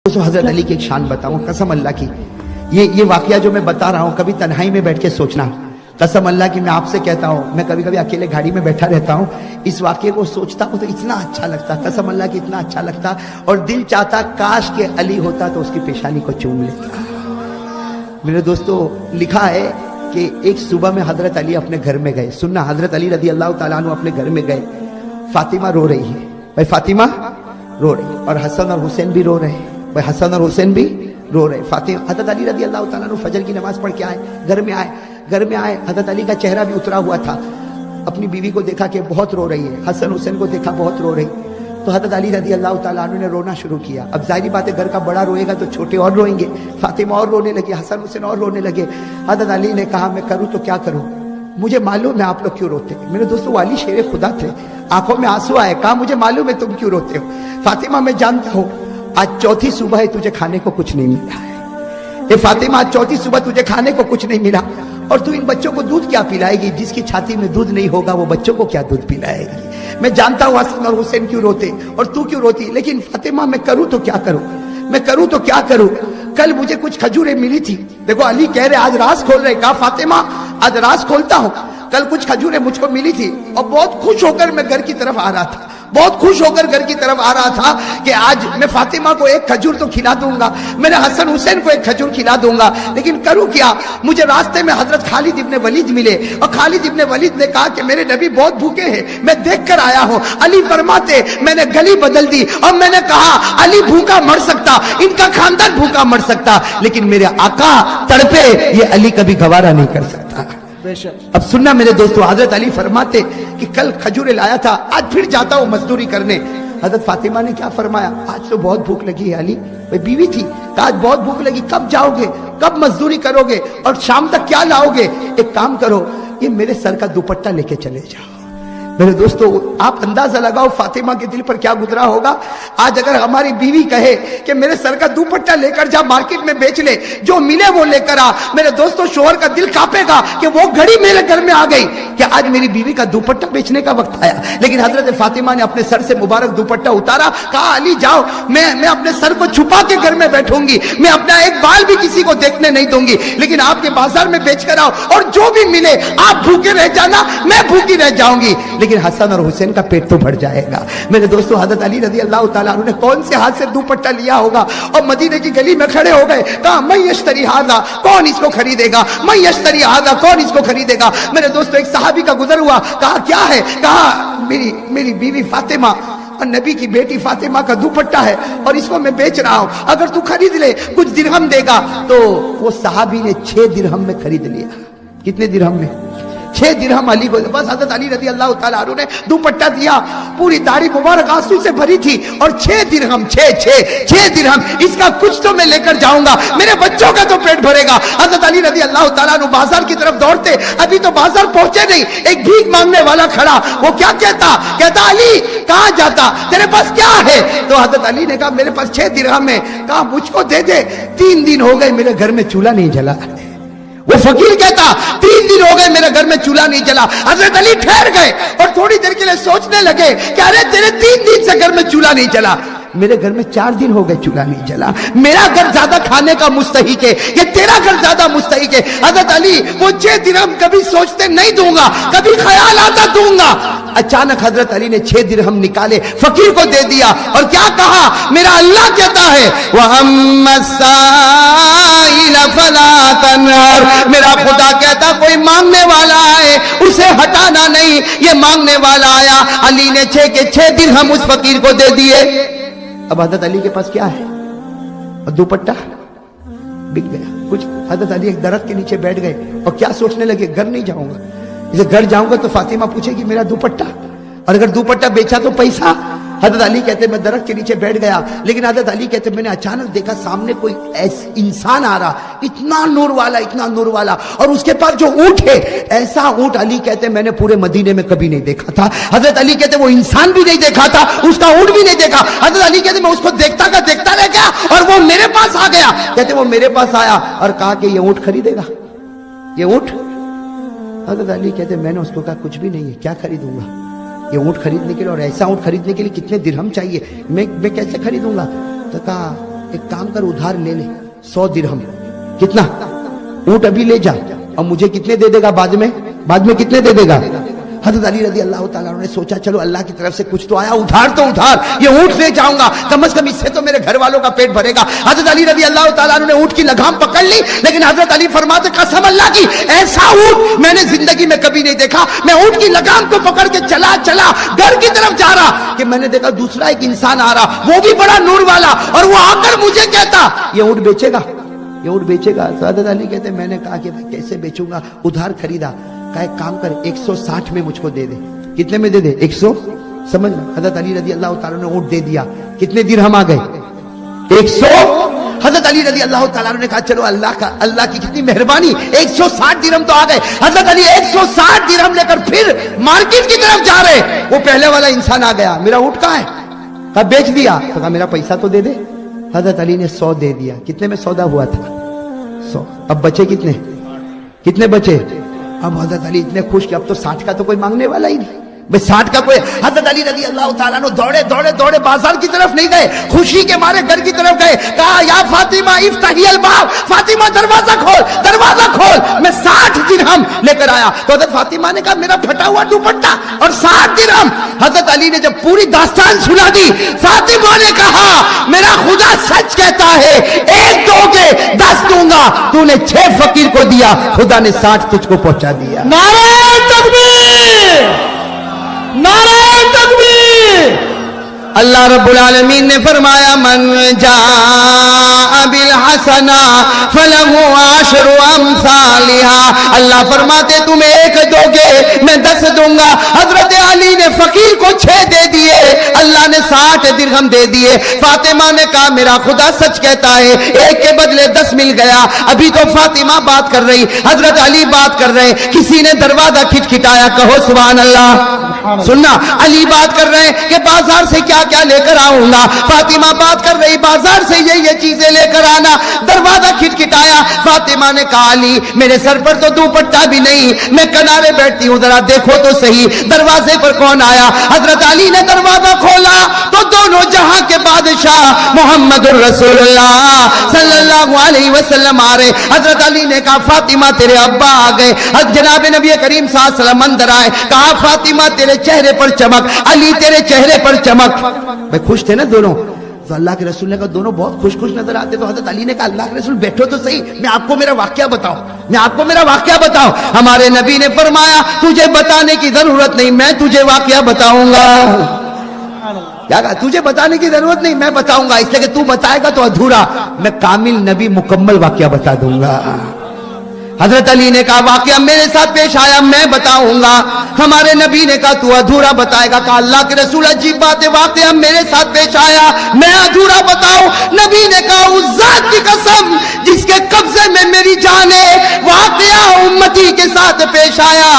दोस्तों حضرت علی کی ایک شان بتاؤں قسم اللہ کی، یہ واقعہ جو میں بتا رہا ہوں کبھی تنہائی میں بیٹھ کے سوچنا، قسم اللہ کی میں آپ سے کہتا ہوں، میں کبھی کبھی اکیلے گاڑی میں بیٹھا رہتا ہوں، اس واقعے کو سوچتا ہوں تو اتنا اچھا لگتا، قسم اللہ کی اتنا اچھا لگتا، اور دل چاہتا کاش کہ علی ہوتا تو اس کی پیشانی کو چوم لیتا۔ میرے دوستو لکھا ہے کہ ایک صبح میں حضرت علی اپنے گھر میں گئے، سننا، حضرت علی رضی اللہ تعالیٰ عنہ اپنے گھر میں گئے، فاطمہ رو رہی ہے، بھائی فاطمہ رو رہی، اور حسن اور حسین بھی رو رہے ہیں، بھائی حسن اور حسین بھی رو رہے۔ فاطمہ، حضرت علی رضی اللہ تعالیٰ عنہ فجر کی نماز پڑھ کے آئے، گھر میں آئے، حضرت علی کا چہرہ بھی اترا ہوا تھا، اپنی بیوی کو دیکھا کہ بہت رو رہی ہے، حسن حسین کو دیکھا بہت رو رہی، تو حضرت علی رضی اللہ تعالیٰ عنہ نے رونا شروع کیا۔ اب ظاہری بات ہے گھر کا بڑا روئے گا تو چھوٹے اور روئیں گے، فاطمہ اور رونے لگی، حسن حسین اور رونے لگے۔ حضرت علی نے کہا میں کروں تو کیا کروں، مجھے معلوم ہے آپ لوگ کیوں روتے ہیں۔ میرے دوستو علی شیر خدا تھے، آنکھوں میں آنسو آئے، کہا مجھے معلوم ہے تم کیوں روتے ہو، فاطمہ میں جانتا ہوں آج چوتھی صبح ہے تجھے کھانے کو کچھ نہیں ملا ہے، اے فاطمہ آج چوتھی صبح تجھے کھانے کو کچھ نہیں ملا، اور تو ان بچوں کو دودھ کیا پلائے گی، جس کی چھاتی میں دودھ نہیں ہوگا وہ بچوں کو کیا دودھ پلائے گی۔ میں جانتا ہوں حسن اور حسین کیوں روتے اور تو کیوں روتی، لیکن فاطمہ میں کروں تو کیا کروں، میں کروں تو کیا کروں، کل مجھے کچھ کھجوریں ملی تھی، دیکھو علی کہہ رہے آج راز کھول رہے، کہا فاطمہ آج راز کھولتا ہوں، کل کچھ کھجوریں مجھ کو ملی تھی اور بہت خوش ہو کر میں گھر کی طرف آ رہا تھا، بہت خوش ہو کر گھر کی طرف آ رہا تھا کہ آج میں فاطمہ کو ایک کھجور تو کھلا دوں گا، میں نے حسن حسین کو ایک کھجور کھلا دوں گا، لیکن کروں کیا، مجھے راستے میں حضرت خالد ابن ولید ملے، اور خالد ابن ولید نے کہا کہ میرے نبی بہت بھوکے ہیں، میں دیکھ کر آیا ہوں۔ علی فرماتے میں نے گلی بدل دی اور میں نے کہا علی بھوکا مر سکتا، ان کا خاندان بھوکا مر سکتا، لیکن میرے آقا تڑپے یہ علی کبھی گوارا نہیں کر سکتا۔ اب سننا میرے دوستو، حضرت علی فرماتے کہ کل کھجوریں لایا تھا، آج پھر جاتا ہوں مزدوری کرنے۔ حضرت فاطمہ نے کیا فرمایا، آج تو بہت بھوک لگی ہے علی، بھائی بیوی تھی، کہ آج بہت بھوک لگی، کب جاؤ گے، کب مزدوری کرو گے اور شام تک کیا لاؤ گے، ایک کام کرو یہ میرے سر کا دوپٹہ لے کے چلے جاؤ۔ میرے دوستو آپ اندازہ لگاؤ فاطمہ کے دل پر کیا گزرا ہوگا، آج اگر ہماری بیوی کہے کہ میرے سر کا دوپٹہ لے کر جا مارکیٹ میں بیچ لے، جو ملے وہ لے کر آ، میرے دوستو شوہر کا دل کانپے گا کہ وہ گھڑی میرے گھر میں آ گئی کہ آج میری بیوی کا دوپٹہ بیچنے کا وقت آیا۔ لیکن حضرت فاطمہ نے اپنے سر سے مبارک دوپٹہ اتارا، کہا علی جاؤ، میں اپنے سر کو چھپا کے گھر میں بیٹھوں گی، میں اپنا ایک بال بھی کسی کو دیکھنے نہیں دوں گی، لیکن آپ کے بازار میں بیچ کر آؤ اور جو بھی ملے آپ بھوکے رہ جانا، میں بھوکی رہ جاؤں گی، لیکن حسن اور حسین کا پیٹ تو بھر جائے گا۔ میرے دوستو حضرت علی رضی اللہ تعالیٰ عنہ نے کون سے ہاتھ سے دوپٹہ لیا ہوگا اور مدینے کی گلی میں کھڑے ہو گئے، کہا من یشتری ھذا، کون اس کو خریدے گا، من یشتری ھذا، کون اس کو خریدے گا۔ میرے دوستو ایک صحابی کا گزر ہوا، کہا کیا ہے، کہا میری بیوی فاطمہ اور نبی کی بیٹی فاطمہ کا دوپٹہ ہے اور اس کو میں بیچ رہا ہوں، اگر تو خرید لے کچھ درہم دے گا۔ تو وہ صحابی نے 6 درہم میں خرید لیا۔ کتنے درہم میں؟ 6 درہم علی کو، بس حضرت علی رضی اللہ تعالیٰ عنہ نے دوپٹہ دیا، پوری داڑھی مبارک آنسو سے بھری تھی، اور 6 درہم، 6 درہم، اس کا کچھ تو میں لے کر جاؤں گا، میرے بچوں کا تو پیٹ بھرے گا۔ حضرت علی رضی اللہ تعالیٰ عنہ بازار کی طرف دوڑتے، ابھی تو بازار پہنچے نہیں، ایک بھیک مانگنے والا کھڑا، وہ کیا کہتا علی کہاں جاتا، تیرے پاس کیا ہے؟ تو حضرت علی نے کہا میرے پاس 6 درہم ہے، کہا مجھ کو دے دے، 3 دن ہو گئے میرے گھر میں چولہا نہیں جلا۔ وہ فقیر کہتا 3 دن ہو گئے میرے گھر میں چولہا نہیں جلا۔ حضرت علی ٹھہر گئے اور تھوڑی دیر کے لیے سوچنے لگے کہ ارے تیرے 3 دن سے گھر میں چولہا نہیں جلا، میرے گھر میں 4 دن ہو گئے چولہا نہیں جلا، میرا گھر زیادہ کھانے کا مستحق ہے کہ تیرا گھر زیادہ مستحق ہے۔ حضرت علی وہ 6 درہم کبھی سوچتے نہیں دوں گا، کبھی خیال آتا دوں گا۔ اچانک حضرت علی نے 6 درہم نکالے، فقیر کو دے دیا اور کیا کہا، میرا اللہ کہتا ہے وَأَمَّا السَّائِلَ فَلَا تَنْهَرْ، میرا خدا کہتا کوئی مانگنے والا آئے اسے ہٹانا نہیں، یہ مانگنے والا آیا، علی نے 6 کے 6 درہم اس فقیر کو دے دیے۔ اب حضرت علی کے پاس کیا ہے، اور دوپٹہ بک گیا کچھ۔ حضرت علی ایک درخت کے نیچے بیٹھ گئے اور کیا سوچنے لگے، گھر نہیں جاؤں گا، جسے گھر جاؤں گا تو فاطمہ پوچھے گی میرا دوپٹہ، اور اگر دوپٹہ بیچا تو پیسہ۔ حضرت علی کہتے میں درخت کے نیچے بیٹھ گیا، لیکن حضرت علی کہتے میں نے اچانک دیکھا سامنے کوئی انسان آ رہا، اتنا نور والا، اور اس کے پاس جو اونٹ ہے ایسا اونٹ، علی کہتے میں نے پورے مدینے میں کبھی نہیں دیکھا تھا۔ حضرت علی کہتے وہ انسان بھی نہیں دیکھا تھا، اس کا اونٹ بھی نہیں دیکھا۔ حضرت علی کہتے میں اس کو دیکھتا رہ گیا اور وہ میرے پاس آ گیا، کہتے وہ میرے پاس آیا اور کہا کہ یہ اونٹ خریدے گا، یہ اونٹ۔ حضرت علی کہتے میں نے اس کو کہا کچھ بھی نہیں ہے، کیا خریدوں گا، یہ اونٹ خریدنے کے لیے، اور ایسا اونٹ خریدنے کے لیے کتنے درہم چاہیے، میں کیسے خریدوں گا؟ تو کہا एक काम कर, उधार ले ले 100 दिरहम। कितना? ऊंट अभी ले जा और मुझे कितने दे देगा बाद में कितने दे देगा? हजरत अली रजी अल्लाह ताला ने सोचा चलो अल्लाह की तरफ से कुछ तो आया, उधार तो उधार, ये ऊंट ले जाऊंगा, कम से कम इससे तो मेरे घर वालों का पेट भरेगा। हजरत अली रजी अल्लाह ताला ने ऊंट की लगाम पकड़ ली, लेकिन हजरत अली फरमाते कसम अल्लाह की, ऐसा ऊंट मैंने जिंदगी में कभी नहीं देखा। मैं ऊंट की लगाम को पकड़ के चला घर की तरफ जा रहा कि मैंने देखा दूसरा एक इंसान आ रहा, वो भी बड़ा नूर वाला, और वो आकर मुझे कहता ये ऊंट बेचेगा। तो हजरत अली कहते मैंने कहा कि भाई कैसे बेचूंगा, उधार खरीदा। कहा एक काम कर 160 में मुझको दे दे। कितने में दे दे? 100। समझ लो, हजरत अली रजी अल्लाह ताला ने ऊंट दे दिया। कितने दिरहम आ गए? 100। हजरत अली रजी अल्लाह ताला ने कहा चलो अल्लाह की कितनी मेहरबानी, 160 दिरहम तो आ गए। हजरत अली 160 दिरहम लेकर फिर मार्केट की तरफ जा रहे। वो पहले वाला इंसान आ गया, मेरा ऊंट कहाँ है? कहा बेच दिया। तो कहा मेरा पैसा तो दे दे। हजरत अली ने 100 दे दिया। कितने में सौदा हुआ था? 100। अब बचे कितने बचे? अब हजरत अली इतने खुश कि अब तो 60 का तो कोई मांगने वाला ही नहीं, भाई 60 का कोई। हजरत अली रजी अल्लाह ताला ने दौड़े बाजार की तरफ नहीं गए, खुशी के मारे घर की तरफ गए। कहा या फातिमा इफ्ताहियल बाब, फातिमा दरवाजा खोल, मैं 60 दिरहम लेकर आया। तो हजरत फातिमा ने कहा मेरा फटा हुआ दुपट्टा और 60 दिरहम। हजरत अली ने जब पूरी दास्तान सुना दी, फातिमा ने कहा मेरा खुदा सच कहता है, 1 दोगे 10 दूंगा, तूने 6 फकीर को दिया, खुदा ने 60 तुझको पहुंचा दिया। नारे तकबीर, नारे तकबीर। अल्लाह रब्बुल आलमीन ने फरमाया मन जा बिल हसना फलहु आशरु अमसालिहा। अल्लाह फरमाते तुम 1 दोगे मैं 10 दूंगा। हजरत अली ने फकीर को 6 दे दिए, अल्लाह ने 60 दिरहम दे दिए। फातिमा ने कहा मेरा खुदा सच कहता है, 1 के बदले 10 मिल गया। अभी तो फातिमा बात कर रही, हजरत अली बात कर रहे, किसी ने दरवाजा खिटखिटाया, कहो सुभान अल्लाह। सुनना, अली बात कर रहे हैं कि बाजार से क्या क्या लेकर आऊंगा, फातिमा बात कर रही बाजार से ये चीजें लेकर आना। दरवाजा खिटखिटाया, फातिमा ने कहा अली मेरे सर पर तो दुपट्टा भी नहीं, मैं किनारे बैठती हूँ, जरा देखो तो सही दरवाजे पर कौन आया। हजरत अली ने दरवाजा खोला तो दोनों जहां के बादशाह मोहम्मदुर रसूलुल्लाह सल्लल्लाहु अलैहि वसल्लम आ रहे। हजरत अली ने कहा फातिमा तेरे अब्बा आ गए। जनाब नबी करीम सल्लल्लाहु अलैहि वसल्लम अंदर आए, कहा फातिमा तेरे चेहरे पर चमक, अली तेरे चेहरे पर चमक। भाई खुश थे ना दोनों। तो अल्लाह के रसूल ने कहा दोनों बहुत खुश नजर आते। तो हजरत अली ने कहा अल्लाह के रसूल बैठो तो सही, मैं आपको मेरा वाकया बताऊं। हमारे नबी ने फरमाया तुझे बताने की जरूरत नहीं, मैं तुझे वाकया बताऊंगा। क्या कहा? तुझे बताने की जरूरत नहीं, मैं बताऊंगा, इसलिए कि तू बताएगा तो अधूरा, मैं कामिल नबी मुकम्मल वाकया बता दूंगा। हजरत अली ने कहा वाकया मेरे साथ पेश आया, मैं बताऊंगा। हमारे नबी ने कहा तू अधूरा बताएगा। कहा अल्लाह के रसूल अजीब बात है, वाकया मेरे साथ पेश आया, मैं अधूरा बताऊं। नबी ने कहा उस जात की कसम जिसके कब्जे में मेरी जान है, वाकया उम्मती के साथ पेश आया,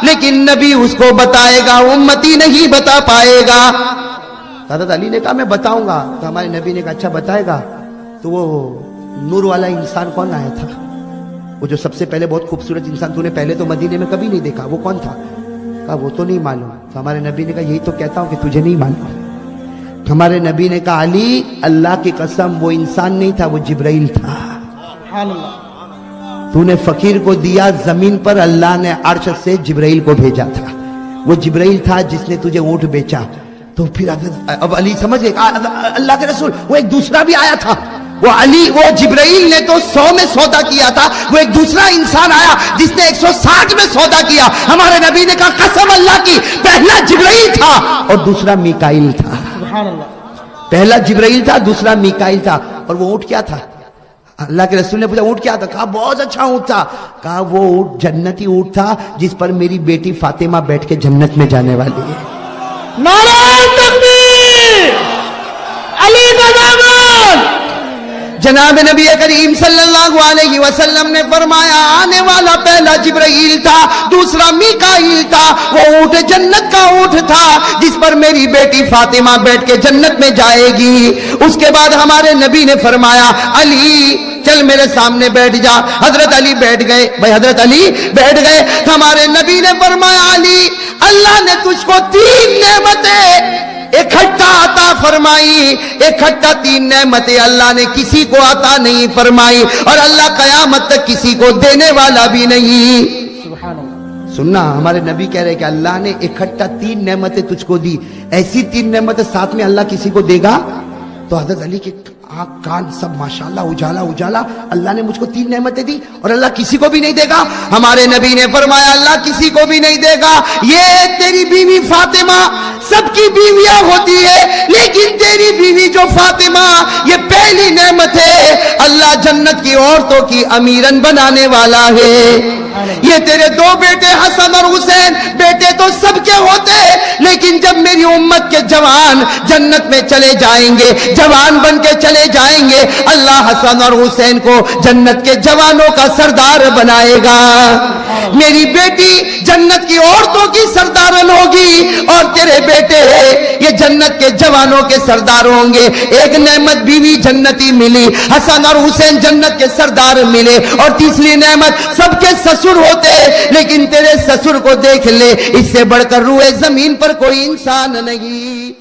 लेकिन नबी उसको बताएगा, उम्मती नहीं बता पाएगा। हजरत अली ने कहा मैं बताऊंगा। तो हमारे नबी ने कहा अच्छा बताएगा। तो वो नूर वाला इंसान कौन आया था, वो जो सबसे पहले बहुत खूबसूरत इंसान तूने पहले तो मदीने में कभी नहीं देखा, वो कौन था? कहा वो तो नहीं मालूम। तो हमारे नबी ने कहा यही तो कहता हूं कि तुझे नहीं मालूम। हमारे नबी ने कहा अली अल्लाह की कसम वो इंसान नहीं था, वो जिब्राइल था। तूने फकीर को दिया जमीन पर, अल्लाह ने अर्श से जिब्राइल को भेजा था। वो जिब्राइल था जिसने तुझे ऊंट बेचा। तो फिर अब अली समझ गए अल्लाह के रसूल वो एक दूसरा भी आया था। वो जिब्राइल ने तो 100 में सौदा किया था, वो एक दूसरा इंसान आया जिसने 160 में सौदा किया। हमारे नबी ने कहा कसम अल्लाह की, पहला जिब्राइल था और दूसरा मीकाइल था। पहला जिब्राइल था, दूसरा मीकाइल था। और वो ऊंट क्या था? अल्लाह के रसूल ने पूछा ऊंट क्या था? कहा बहुत अच्छा ऊंट था। कहा वो ऊंट जन्नती ऊंट था जिस पर मेरी बेटी फातिमा बैठ के जन्नत में जाने वाली है। नारे तकबीर, अली का दामन। जनाब नबी करीम सल्लल्लाहु अलैहि वसल्लम ने फरमाया आने वाला पहला जिब्राइल था, दूसरा मीकाइल था। वो ऊंट जन्नत का ऊंट था जिस पर मेरी बेटी फातिमा बैठ के जन्नत में जाएगी। उसके बाद हमारे नबी ने फरमाया अली चल मेरे सामने बैठ जा। हजरत अली बैठ गए। भाई हजरत अली बैठ गए। हमारे नबी ने फरमाया अली अल्लाह ने तुझको 3 नेमतें इकट्ठा अता फरमाई। इकट्ठा 3 नेमतें अल्लाह ने किसी को अता नहीं फरमाई, और अल्लाह कयामत तक किसी को देने वाला भी नहीं। सुभान अल्लाह। सुनना, हमारे नबी कह रहे कि अल्लाह ने इकट्ठा 3 नेमतें तुझको दी, ऐसी 3 नेमतें साथ में अल्लाह किसी को देगा? तो हजरत अली के आंख कान सब माशाल्लाह उजाला उजाला, अल्लाह ने मुझको 3 नेमतें दी और अल्लाह किसी को भी नहीं देगा? हमारे नबी ने फरमाया अल्लाह किसी को भी नहीं देगा। ये तेरी बीवी फातिमा, सबकी बीवियां होती है, लेकिन तेरी बीवी जो फातिमा, ये पहली नेमत है। अल्लाह जन्नत की औरतों की अमीरन बनाने वाला है। ये तेरे 2 बेटे हसन और हुसैन, बेटे तो सबके होते, लेकिन जब मेरी उम्मत के जवान जन्नत में चले जाएंगे, जवान बन के चले जाएंगे, अल्लाह हसन और हुसैन को जन्नत के जवानों का सरदार बनाएगा। मेरी बेटी जन्नत की औरतों की सरदारन होगी, और तेरे बेटे ये जन्नत के जवानों के सरदार होंगे। एक नेमत बीवी जन्नती मिली, हसन और हुसैन जन्नत के सरदार मिले, और तीसरी नेमत सबके ससुर होते, लेकिन तेरे ससुर को देख ले, इससे बढ़कर रूए जमीन पर कोई इंसान नहीं।